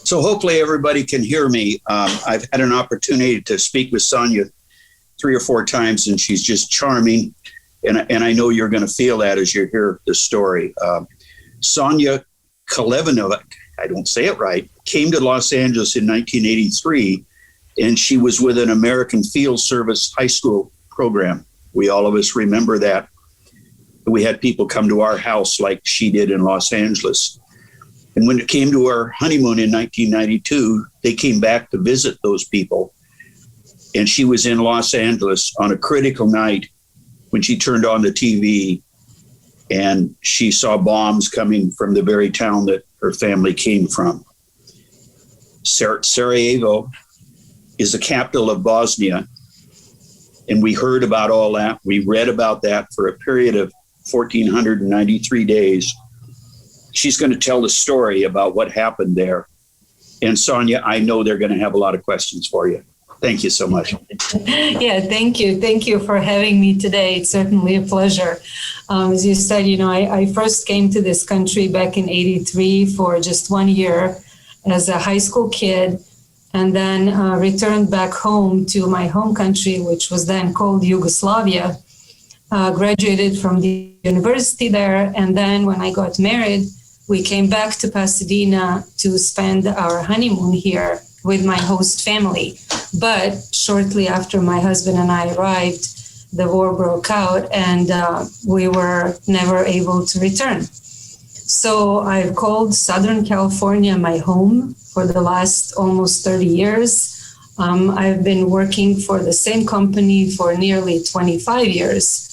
So hopefully everybody can hear me. I've had an opportunity to speak with Sanja 3 or 4 times, and she's just charming. And I know you're going to feel that as you hear the story. Sanja Kulenvic, I don't say it right, came to Los Angeles in 1983, and she was with an American Field Service high school program. All of us remember that. We had people come to our house like she did in Los Angeles. And when it came to our honeymoon in 1992, they came back to visit those people. And she was in Los Angeles on a critical night when she turned on the TV, and she saw bombs coming from the very town that her family came from. Sarajevo is the capital of Bosnia, and we heard about all that. We read about that for a period of 1,493 days. She's going to tell the story about what happened there. And Sanja, I know they're going to have a lot of questions for you. Thank you so much. Yeah, thank you. Thank you for having me today. It's certainly a pleasure. As you said, I first came to this country back in '83 for just 1 year as a high school kid, and then returned back home to my home country, which was then called Yugoslavia. Graduated from the university there, and then when I got married, we came back to Pasadena to spend our honeymoon here with my host family. But shortly after my husband and I arrived, the war broke out, and we were never able to return. So I've called Southern California my home for the last almost 30 years. I've been working for the same company for nearly 25 years.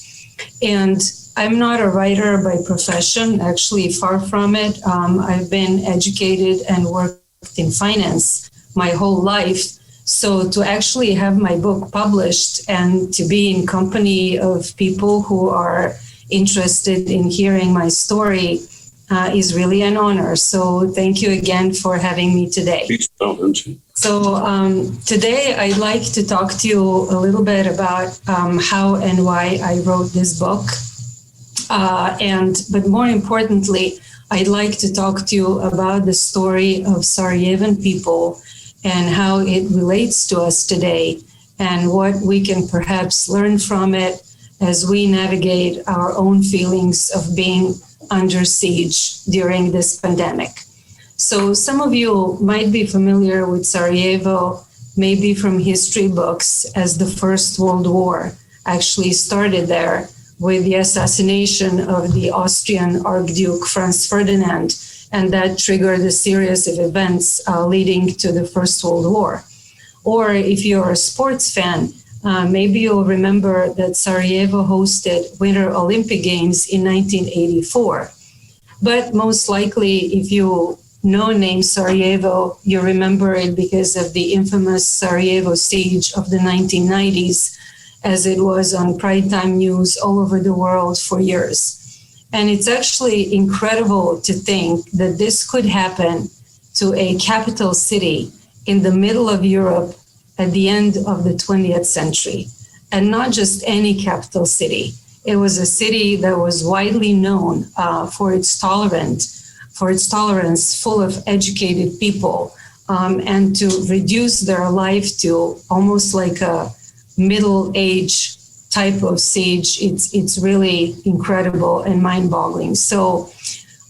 And I'm not a writer by profession, actually far from it. I've been educated and worked in finance my whole life. So to actually have my book published and to be in company of people who are interested in hearing my story is really an honor. So thank you again for having me today. So today I'd like to talk to you a little bit about how and why I wrote this book. But more importantly, I'd like to talk to you about the story of Sarajevan people and how it relates to us today and what we can perhaps learn from it as we navigate our own feelings of being under siege during this pandemic. So some of you might be familiar with Sarajevo, maybe from history books, as the First World War actually started there with the assassination of the Austrian Archduke Franz Ferdinand, and that triggered a series of events leading to the First World War. Or if you're a sports fan, maybe you'll remember that Sarajevo hosted Winter Olympic Games in 1984. But most likely, if you know name Sarajevo, you remember it because of the infamous Sarajevo siege of the 1990s, as it was on primetime news all over the world for years. And it's actually incredible to think that this could happen to a capital city in the middle of Europe at the end of the 20th century. And not just any capital city. It was a city that was widely known for its tolerance, full of educated people, and to reduce their life to almost like a middle-age type of siege, it's really incredible and mind-boggling. So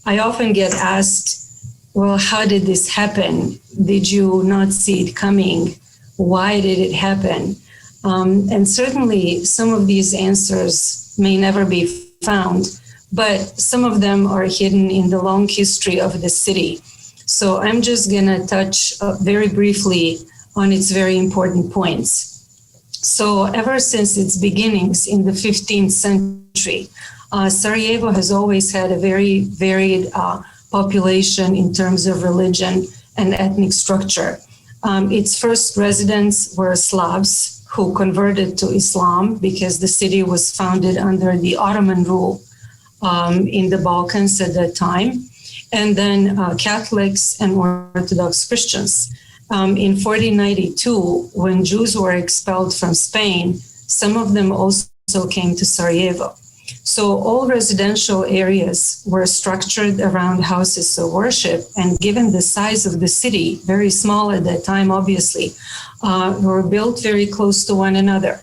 I often get asked, well, how did this happen? Did you not see it coming? Why did it happen? And certainly some of these answers may never be found, but some of them are hidden in the long history of the city. So I'm just gonna touch very briefly on its very important points. So ever since its beginnings in the 15th century, Sarajevo has always had a very varied population in terms of religion and ethnic structure. Its first residents were Slavs who converted to Islam because the city was founded under the Ottoman rule in the Balkans at that time, and then Catholics and Orthodox Christians. In 1492, when Jews were expelled from Spain, some of them also came to Sarajevo. So all residential areas were structured around houses of worship, and given the size of the city, very small at that time, obviously, were built very close to one another.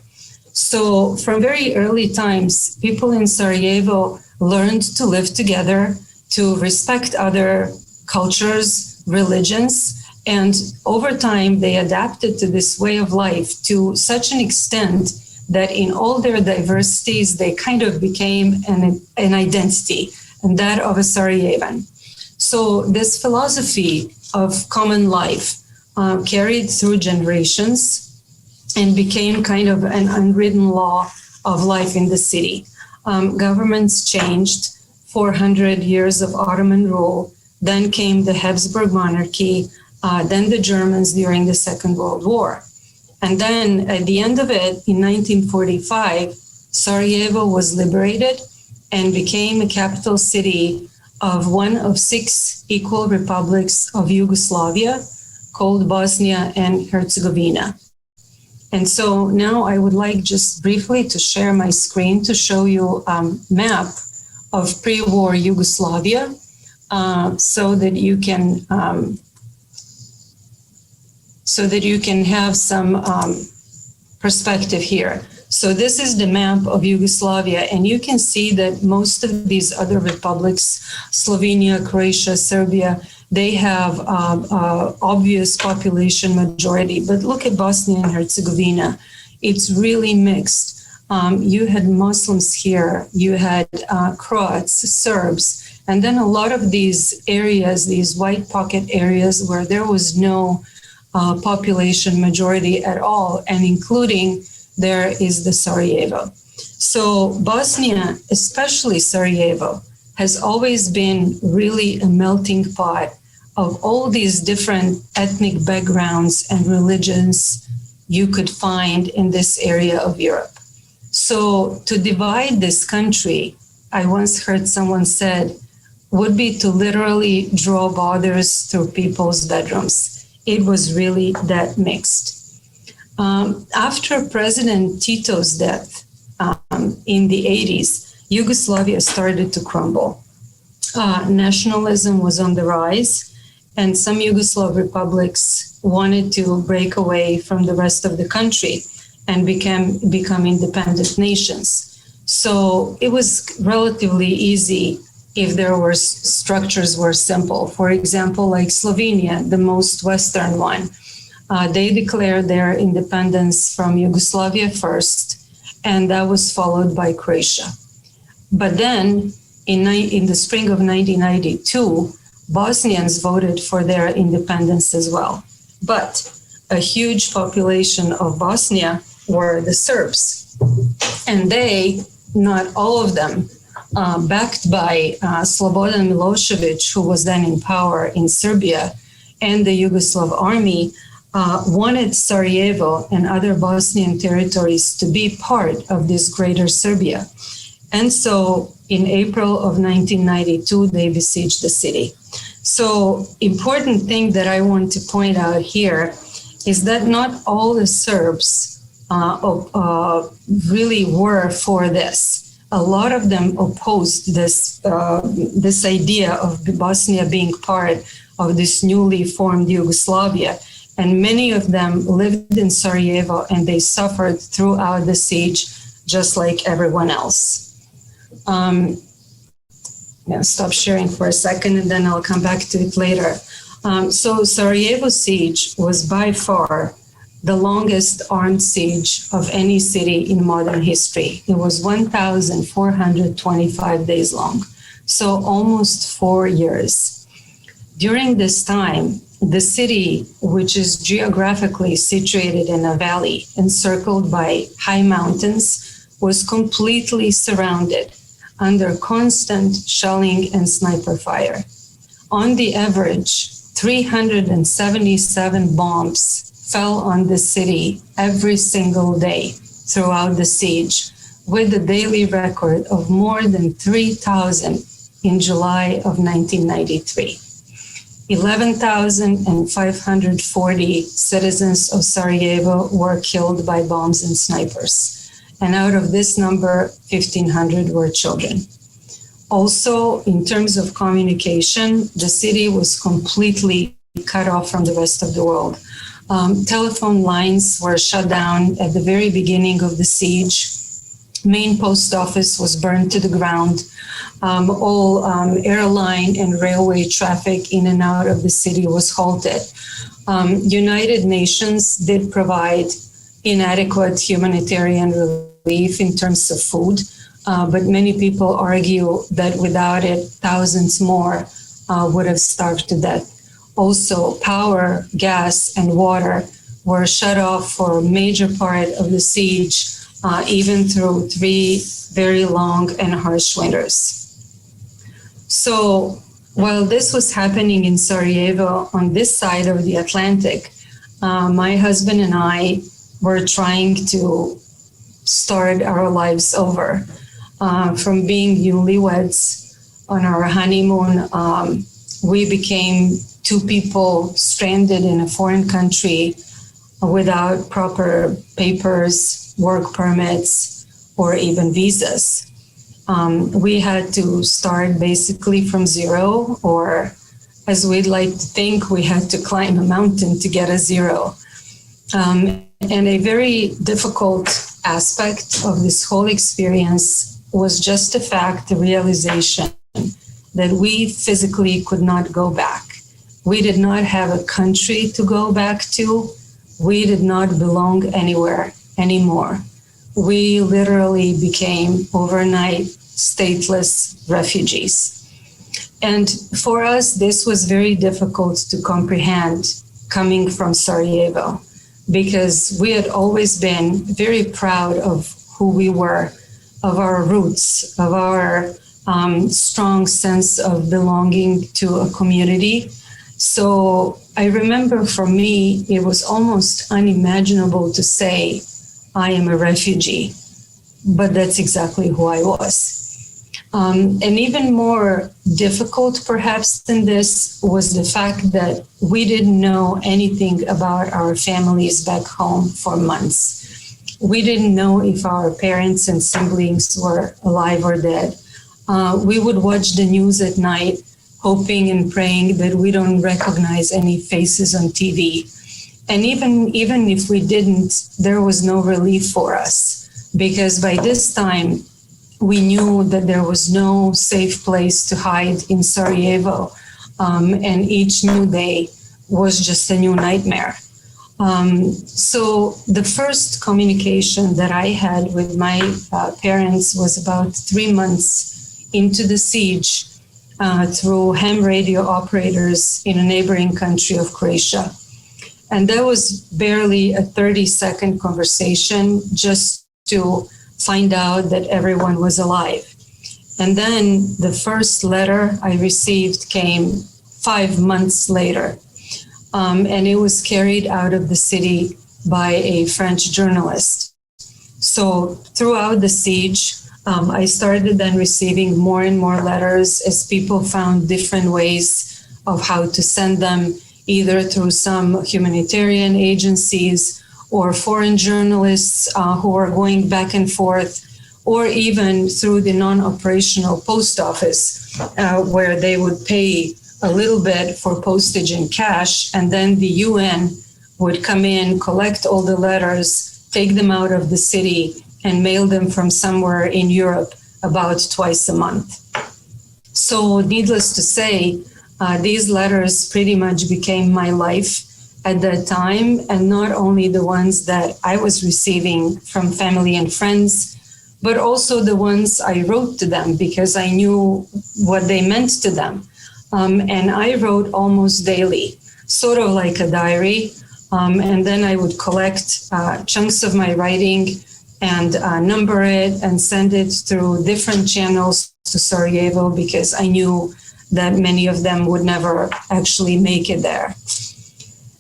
So from very early times, people in Sarajevo learned to live together, to respect other cultures, religions, and over time they adapted to this way of life to such an extent that in all their diversities, they kind of became an identity, and that of a Sarajevan. So this philosophy of common life carried through generations and became kind of an unwritten law of life in the city. Governments changed, 400 years of Ottoman rule, then came the Habsburg monarchy, then the Germans during the Second World War. And then at the end of it, in 1945, Sarajevo was liberated and became a capital city of one of 6 equal republics of Yugoslavia, called Bosnia and Herzegovina. And so now I would like just briefly to share my screen to show you a map of pre-war Yugoslavia, so that you can have some perspective here. So this is the map of Yugoslavia, and you can see that most of these other republics, Slovenia, Croatia, Serbia, they have obvious population majority. But look at Bosnia and Herzegovina. It's really mixed. You had Muslims here, you had Croats, Serbs, and then a lot of these areas, these white pocket areas where there was no population majority at all, and including there is the Sarajevo. So Bosnia, especially Sarajevo, has always been really a melting pot of all these different ethnic backgrounds and religions you could find in this area of Europe. So to divide this country, I once heard someone said, would be to literally draw borders through people's bedrooms. It was really that mixed. After President Tito's death in the 80s, Yugoslavia started to crumble. Nationalism was on the rise, and some Yugoslav republics wanted to break away from the rest of the country and become independent nations. So it was relatively easy if there were structures were simple. For example, like Slovenia, the most Western one, they declared their independence from Yugoslavia first, and that was followed by Croatia. But then in the spring of 1992, Bosnians voted for their independence as well. But a huge population of Bosnia were the Serbs. And they, not all of them, backed by Slobodan Milosevic, who was then in power in Serbia, and the Yugoslav army, wanted Sarajevo and other Bosnian territories to be part of this greater Serbia. And so in April of 1992, they besieged the city. So important thing that I want to point out here is that not all the Serbs really were for this. A lot of them opposed this idea of Bosnia being part of this newly formed Yugoslavia. And many of them lived in Sarajevo, and they suffered throughout the siege, just like everyone else. Stop sharing for a second, and then I'll come back to it later. So Sarajevo siege was by far the longest armed siege of any city in modern history. It was 1,425 days long, so almost 4 years. During this time, the city, which is geographically situated in a valley encircled by high mountains, was completely surrounded under constant shelling and sniper fire. On the average, 377 bombs fell on the city every single day throughout the siege, with a daily record of more than 3,000 in July of 1993. 11,540 citizens of Sarajevo were killed by bombs and snipers. And out of this number, 1,500 were children. Also, in terms of communication, the city was completely cut off from the rest of the world. Telephone lines were shut down at the very beginning of the siege. Main post office was burned to the ground. All airline and railway traffic in and out of the city was halted. United Nations did provide inadequate humanitarian relief in terms of food, but many people argue that without it, thousands more would have starved to death. Also, power, gas, and water were shut off for a major part of the siege, even through 3 very long and harsh winters. So while this was happening in Sarajevo on this side of the Atlantic, my husband and I were trying to start our lives over. From being newlyweds on our honeymoon, we became 2 people stranded in a foreign country without proper papers, work permits, or even visas. We had to start basically from zero, or as we'd like to think, we had to climb a mountain to get a zero. And a very difficult aspect of this whole experience was just the fact, the realization that we physically could not go back. We did not have a country to go back to. We did not belong anywhere anymore. We literally became overnight stateless refugees. And for us, this was very difficult to comprehend coming from Sarajevo, because we had always been very proud of who we were, of our roots, of our strong sense of belonging to a community. So I remember for me, it was almost unimaginable to say, I am a refugee, but that's exactly who I was. And even more difficult perhaps than this was the fact that we didn't know anything about our families back home for months. We didn't know if our parents and siblings were alive or dead. We would watch the news at night, hoping and praying that we don't recognize any faces on TV. And even if we didn't, there was no relief for us, because by this time, we knew that there was no safe place to hide in Sarajevo, and each new day was just a new nightmare. So the first communication that I had with my parents was about 3 months into the siege, through ham radio operators in a neighboring country of Croatia. And that was barely a 30-second conversation just to find out that everyone was alive. And then the first letter I received came 5 months later. And it was carried out of the city by a French journalist. So throughout the siege, I started then receiving more and more letters as people found different ways of how to send them, either through some humanitarian agencies or foreign journalists who were going back and forth, or even through the non-operational post office, where they would pay a little bit for postage and cash, and then the UN would come in, collect all the letters, take them out of the city, and mail them from somewhere in Europe about twice a month. So needless to say, these letters pretty much became my life at that time, and not only the ones that I was receiving from family and friends, but also the ones I wrote to them because I knew what they meant to them. And I wrote almost daily, sort of like a diary. And then I would collect chunks of my writing and number it and send it through different channels to Sarajevo, because I knew that many of them would never actually make it there.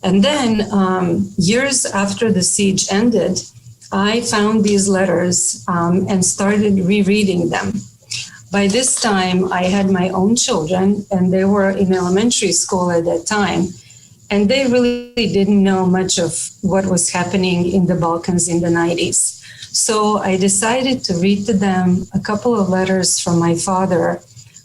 And then years after the siege ended, I found these letters and started rereading them. By this time, I had my own children, and they were in elementary school at that time. And they really didn't know much of what was happening in the Balkans in the 90s. So I decided to read to them a couple of letters from my father,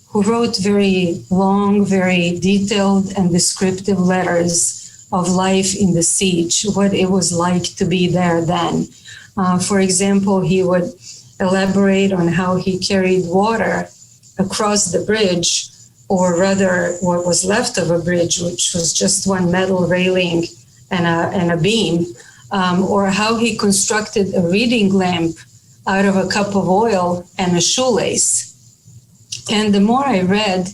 who wrote very long, very detailed and descriptive letters of life in the siege, what it was like to be there then. For example, he would elaborate on how he carried water across the bridge, or rather what was left of a bridge, which was just one metal railing and a beam, or how he constructed a reading lamp out of a cup of oil and a shoelace. And the more I read,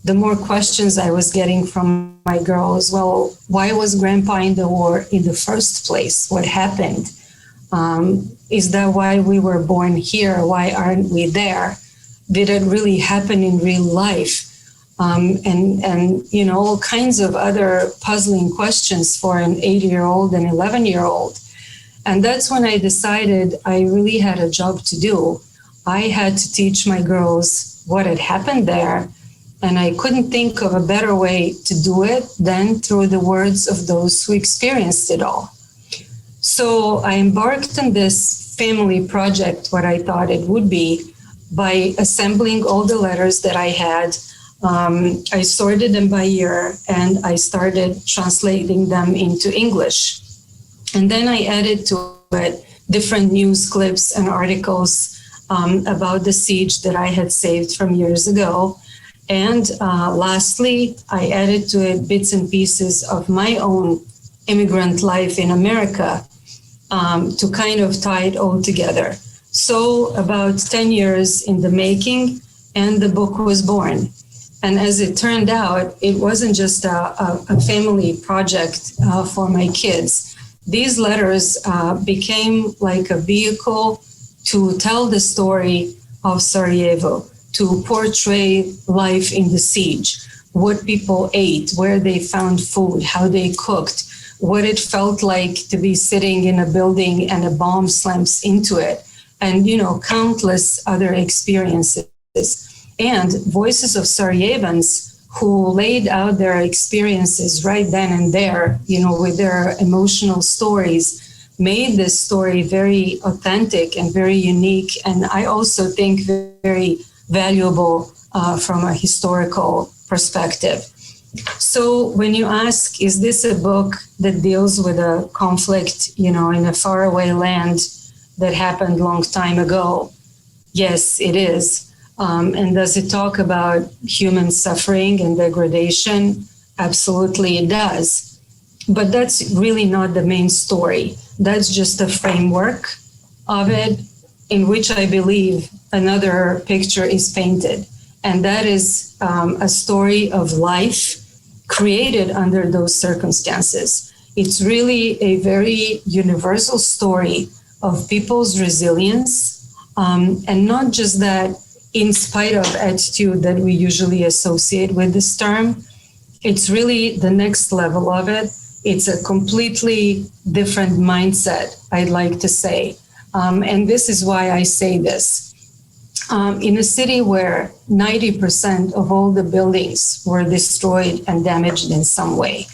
the more questions I was getting from my girls. Well, why was Grandpa in the war in the first place? What happened? Is that why we were born here? Why aren't we there? Did it really happen in real life? And you know, all kinds of other puzzling questions for an 8-year-old and 11-year-old. And that's when I decided I really had a job to do. I had to teach my girls what had happened there, and I couldn't think of a better way to do it than through the words of those who experienced it all. So I embarked on this family project, what I thought it would be, by assembling all the letters that I had. I sorted them by year, and I started translating them into English. And then I added to it different news clips and articles about the siege that I had saved from years ago. And lastly, I added to it bits and pieces of my own immigrant life in America to kind of tie it all together. So about 10 years in the making, and the book was born. And as it turned out, it wasn't just a family project for my kids. These letters became like a vehicle to tell the story of Sarajevo, to portray life in the siege, what people ate, where they found food, how they cooked, what it felt like to be sitting in a building and a bomb slams into it, and, you know, countless other experiences. And voices of Sarajevans who laid out their experiences right then and there, you know, with their emotional stories, made this story very authentic and very unique, and I also think very valuable from a historical perspective. So when you ask, is this a book that deals with a conflict, you know, in a faraway land that happened a long time ago? Yes, it is. And does it talk about human suffering and degradation? Absolutely it does. But that's really not the main story. That's just a framework of it in which I believe another picture is painted. And that is a story of life created under those circumstances. It's really a very universal story of people's resilience. And not just that, in spite of attitude that we usually associate with this term, it's really the next level of it. It's a completely different mindset, I'd like to say. And this is why I say this. In a city where 90% of all the buildings were destroyed and damaged in some way,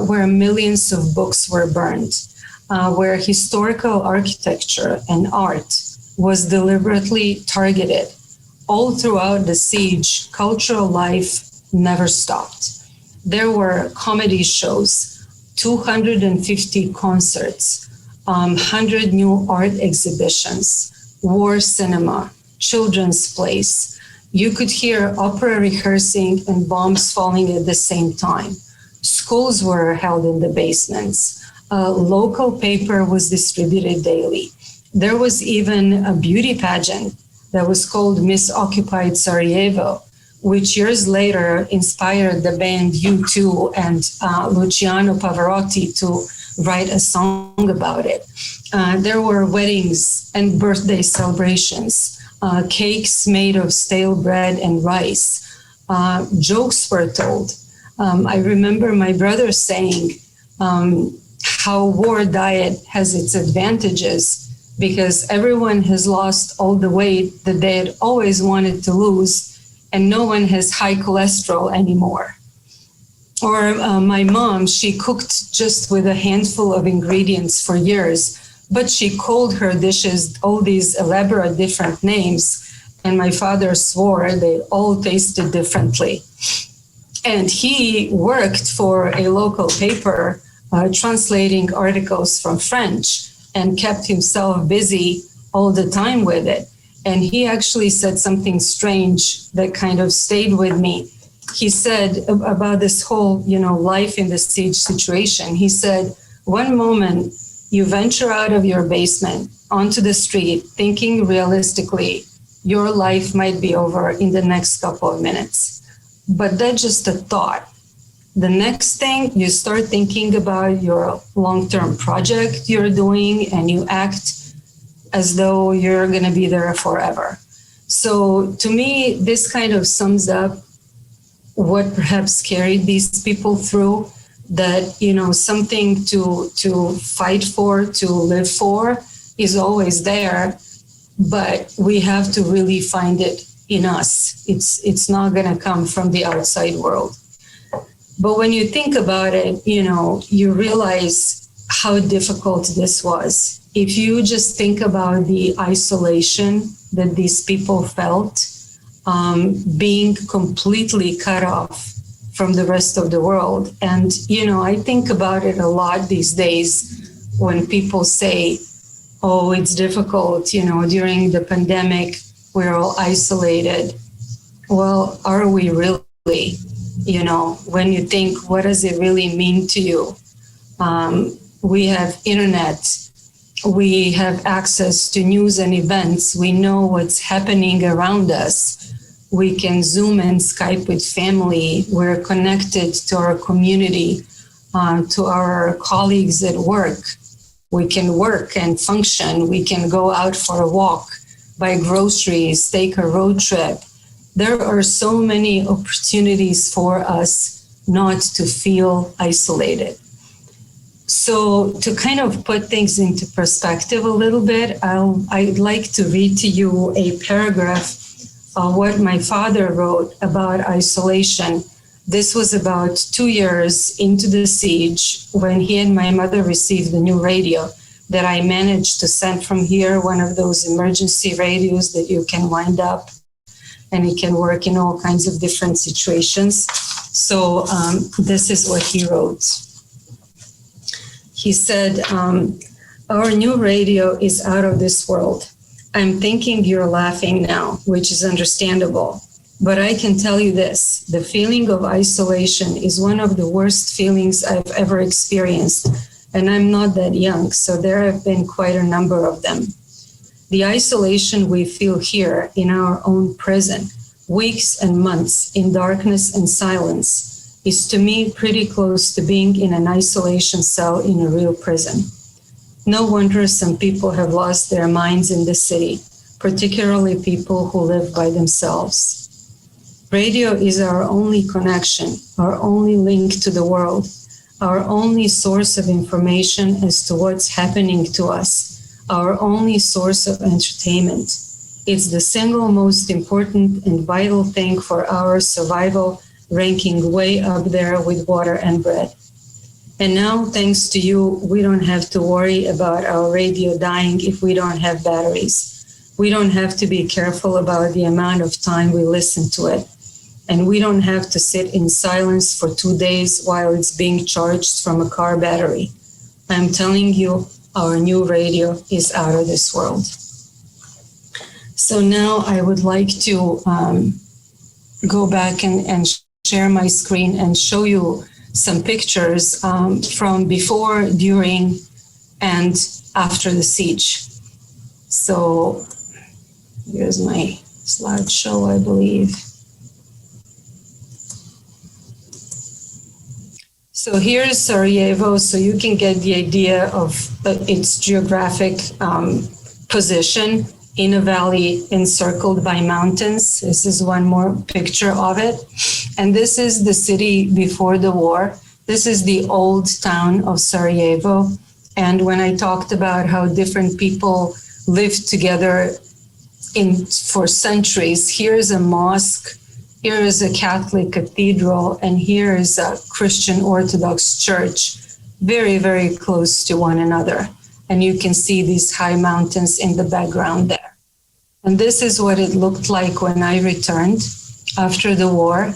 where millions of books were burned, where historical architecture and art was deliberately targeted, all throughout the siege, cultural life never stopped. There were comedy shows, 250 concerts, 100 new art exhibitions, war cinema, children's plays. You could hear opera rehearsing and bombs falling at the same time. Schools were held in the basements. A local paper was distributed daily. There was even a beauty pageant that was called Miss Occupied Sarajevo, which years later inspired the band U2 and Luciano Pavarotti to write a song about it. There were weddings and birthday celebrations, cakes made of stale bread and rice. Jokes were told. I remember my brother saying how war diet has its advantages because everyone has lost all the weight that they had always wanted to lose, and no one has high cholesterol anymore. Or my mom, she cooked just with a handful of ingredients for years, but she called her dishes all these elaborate different names. And my father swore they all tasted differently. And he worked for a local paper translating articles from French and kept himself busy all the time with it. And he actually said something strange that kind of stayed with me. He said about this whole, life in the siege situation, he said, one moment you venture out of your basement onto the street thinking realistically, your life might be over in the next couple of minutes. But that's just a thought. The next thing, you start thinking about your long-term project you're doing, and you act as though you're going to be there forever. So to me, this kind of sums up what perhaps carried these people through, that, something to fight for, to live for is always there, but we have to really find it in us. It's not going to come from the outside world. But when you think about it, you realize how difficult this was. If you just think about the isolation that these people felt, being completely cut off from the rest of the world. And, I think about it a lot these days when people say, oh, it's difficult, during the pandemic, we're all isolated. Well, are we really? When you think, what does it really mean to you? We have internet. We have access to news and events. We know what's happening around us. We can Zoom and Skype with family. We're connected to our community, to our colleagues at work. We can work and function. We can go out for a walk, buy groceries, take a road trip. There are so many opportunities for us not to feel isolated. So to kind of put things into perspective a little bit, I'd like to read to you a paragraph of what my father wrote about isolation. This was about 2 years into the siege when he and my mother received the new radio that I managed to send from here, one of those emergency radios that you can wind up and it can work in all kinds of different situations. So this is what he wrote. He said, our new radio is out of this world. I'm thinking you're laughing now, which is understandable. But I can tell you this, the feeling of isolation is one of the worst feelings I've ever experienced. And I'm not that young, so there have been quite a number of them. The isolation we feel here in our own prison, weeks and months in darkness and silence, is to me pretty close to being in an isolation cell in a real prison. No wonder some people have lost their minds in this city, particularly people who live by themselves. Radio is our only connection, our only link to the world, our only source of information as to what's happening to us, our only source of entertainment. It's the single most important and vital thing for our survival, ranking way up there with water and bread. And now, thanks to you, we don't have to worry about our radio dying if we don't have batteries. We don't have to be careful about the amount of time we listen to it. And we don't have to sit in silence for 2 days while it's being charged from a car battery. I'm telling you, our new radio is out of this world. So now I would like to go back and share my screen and show you some pictures from before, during, and after the siege. So here's my slideshow, I believe. So here's Sarajevo, so you can get the idea of its geographic position in a valley encircled by mountains. This is one more picture of it. And this is the city before the war. This is the old town of Sarajevo. And when I talked about how different people lived together for centuries, here's a mosque, here is a Catholic cathedral, and here is a Christian Orthodox church, very, very close to one another. and you can see these high mountains in the background there. And this is what it looked like when I returned after the war.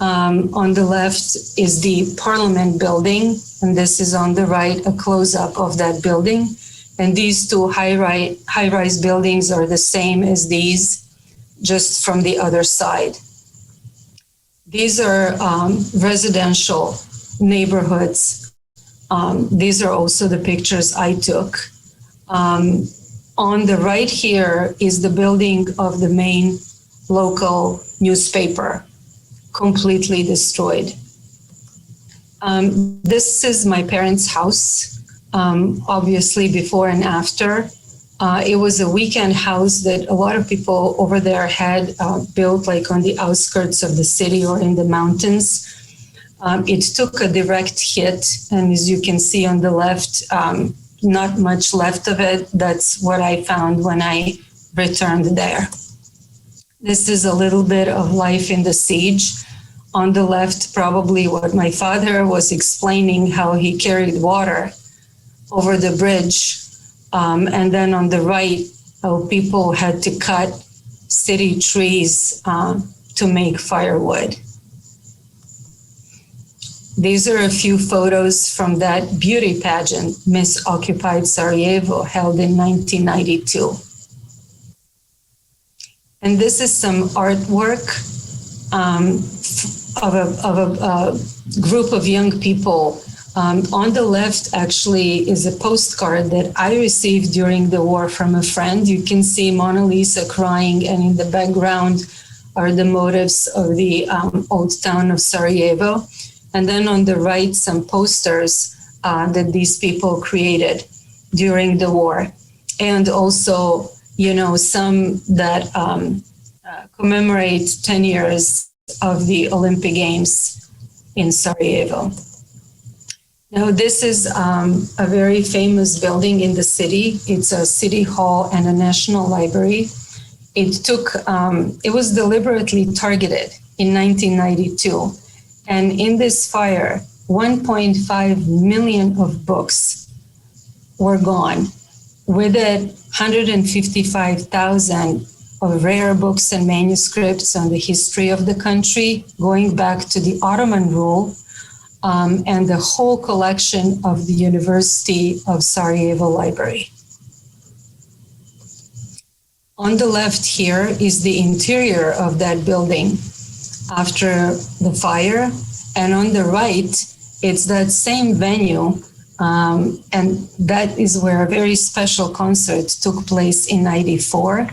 On the left is the Parliament building, and this is on the right, a close-up of that building. And these two high-rise buildings are the same as these, just from the other side. These are residential neighborhoods. These are also the pictures I took. On the right here is the building of the main local newspaper, completely destroyed. This is my parents' house, obviously before and after. It was a weekend house that a lot of people over there had built, like on the outskirts of the city or in the mountains. It took a direct hit, and as you can see on the left, not much left of it. That's what I found when I returned there. This is a little bit of life in the siege. On the left, probably what my father was explaining, how he carried water over the bridge. And then on the right, how people had to cut city trees to make firewood. These are a few photos from that beauty pageant, Miss Occupied Sarajevo, held in 1992. And this is some artwork of a group of young people. On the left, actually, is a postcard that I received during the war from a friend. You can see Mona Lisa crying, and in the background are the motifs of the old town of Sarajevo. And then on the right, some posters that these people created during the war. And also, you know, some that commemorate 10 years of the Olympic Games in Sarajevo. Now, this is a very famous building in the city. It's a city hall and a national library. It was deliberately targeted in 1992. And in this fire, 1.5 million of books were gone. With it, 155,000 of rare books and manuscripts on the history of the country, going back to the Ottoman rule, and the whole collection of the University of Sarajevo Library. On the left here is the interior of that building after the fire, and on the right, it's that same venue, and that is where a very special concert took place in '94.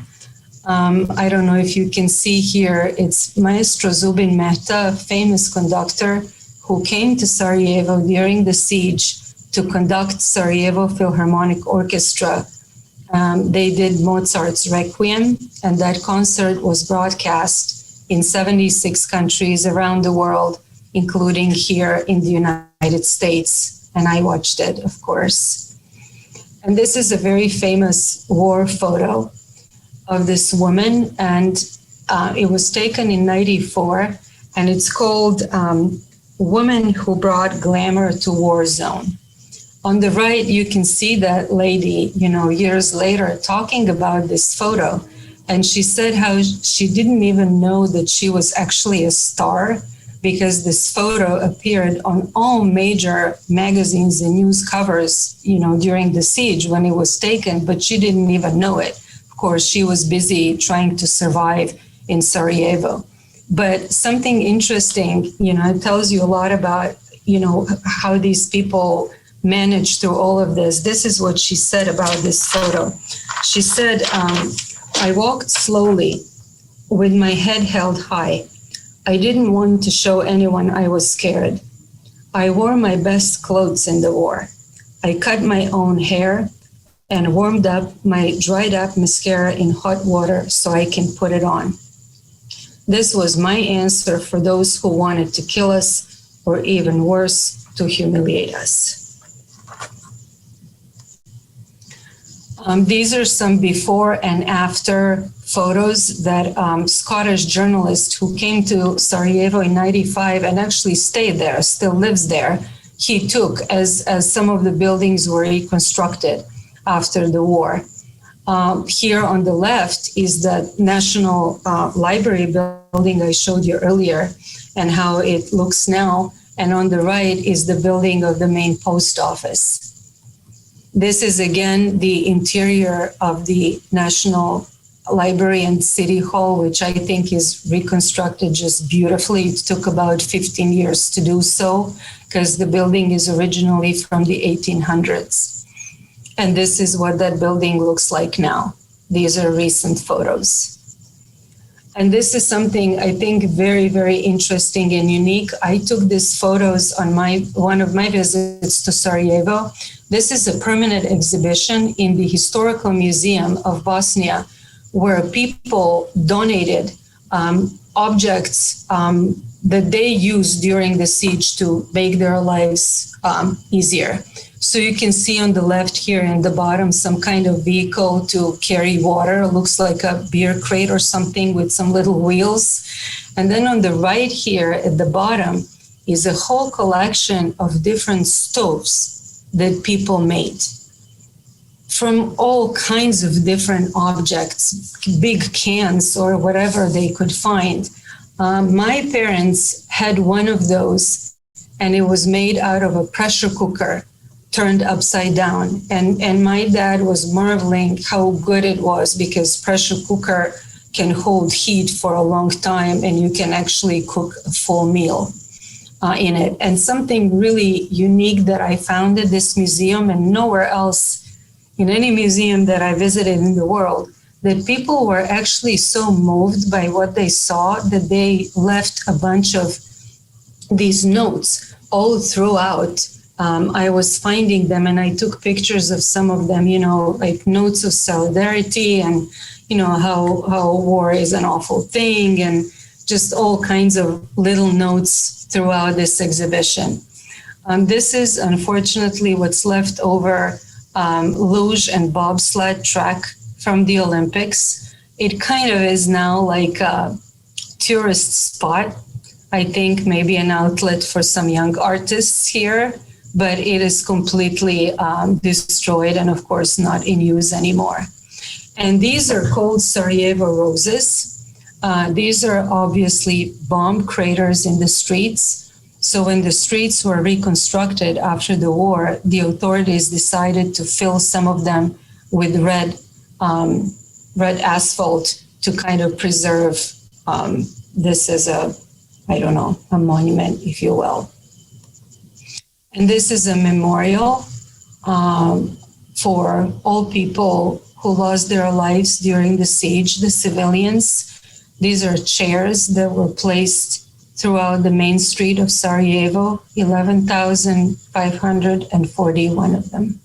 I don't know if you can see here, it's Maestro Zubin Mehta, a famous conductor who came to Sarajevo during the siege to conduct Sarajevo Philharmonic Orchestra. They did Mozart's Requiem, and that concert was broadcast in 76 countries around the world, including here in the United States. And I watched it, of course. And this is a very famous war photo of this woman, and it was taken in '94, and it's called Woman Who Brought Glamour to War Zone. On the right, you can see that lady, you know, years later talking about this photo. And she said how she didn't even know that she was actually a star, because this photo appeared on all major magazines and news covers, you know, during the siege when it was taken, but she didn't even know it. Of course, she was busy trying to survive in Sarajevo. But something interesting, you know, it tells you a lot about, you know, how these people managed through all of this. This is what she said about this photo. She said, I walked slowly with my head held high. I didn't want to show anyone I was scared. I wore my best clothes in the war. I cut my own hair and warmed up my dried up mascara in hot water so I can put it on. This was my answer for those who wanted to kill us, or even worse, to humiliate us. These are some before and after photos that Scottish journalist who came to Sarajevo in '95 and actually stayed there, still lives there, he took as some of the buildings were reconstructed. after the war. Here on the left is the National Library building I showed you earlier and how it looks now. And on the right is the building of the main post office. This is again the interior of the National Library and City Hall, which I think is reconstructed just beautifully. It took about 15 years to do so because the building is originally from the 1800s. And this is what that building looks like now. These are recent photos. And this is something I think very, very interesting and unique. I took these photos on one of my visits to Sarajevo. This is a permanent exhibition in the Historical Museum of Bosnia, where people donated objects that they used during the siege to make their lives easier. So you can see on the left here in the bottom some kind of vehicle to carry water. It looks like a beer crate or something with some little wheels. And then on the right here at the bottom is a whole collection of different stoves that people made from all kinds of different objects, big cans or whatever they could find. My parents had one of those, and it was made out of a pressure cooker turned upside down. And my dad was marveling how good it was, because pressure cooker can hold heat for a long time and you can actually cook a full meal in it. And something really unique that I found at this museum and nowhere else in any museum that I visited in the world, that people were actually so moved by what they saw that they left a bunch of these notes all throughout. I was finding them and I took pictures of some of them, like notes of solidarity and, how war is an awful thing and just all kinds of little notes throughout this exhibition. This is unfortunately what's left over luge and bobsled track from the Olympics. It kind of is now like a tourist spot. I think maybe an outlet for some young artists here, but it is completely destroyed and of course not in use anymore. And these are called Sarajevo Roses. These are obviously bomb craters in the streets. So when the streets were reconstructed after the war, the authorities decided to fill some of them with red asphalt to kind of preserve this as a monument, if you will. And this is a memorial for all people who lost their lives during the siege, the civilians. These are chairs that were placed throughout the main street of Sarajevo, 11,541 of them.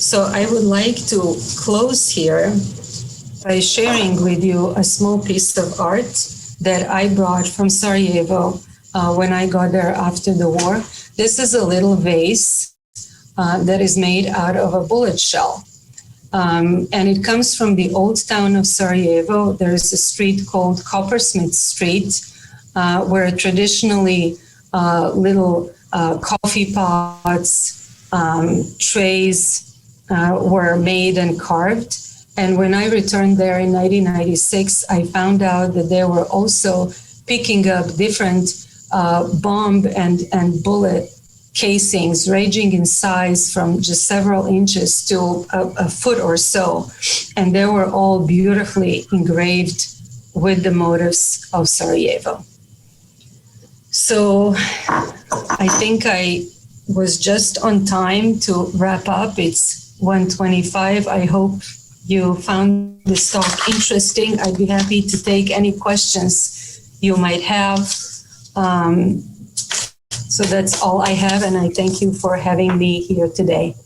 So I would like to close here by sharing with you a small piece of art that I brought from Sarajevo when I got there after the war. This is a little vase that is made out of a bullet shell. And it comes from the old town of Sarajevo. There is a street called Coppersmith Street, where traditionally little coffee pots, trays were made and carved. And when I returned there in 1996, I found out that they were also picking up different bomb and bullet casings ranging in size from just several inches to a foot or so. And they were all beautifully engraved with the motifs of Sarajevo. So I think I was just on time to wrap up. It's 1:25. I hope you found this talk interesting. I'd be happy to take any questions you might have. So that's all I have, and I thank you for having me here today.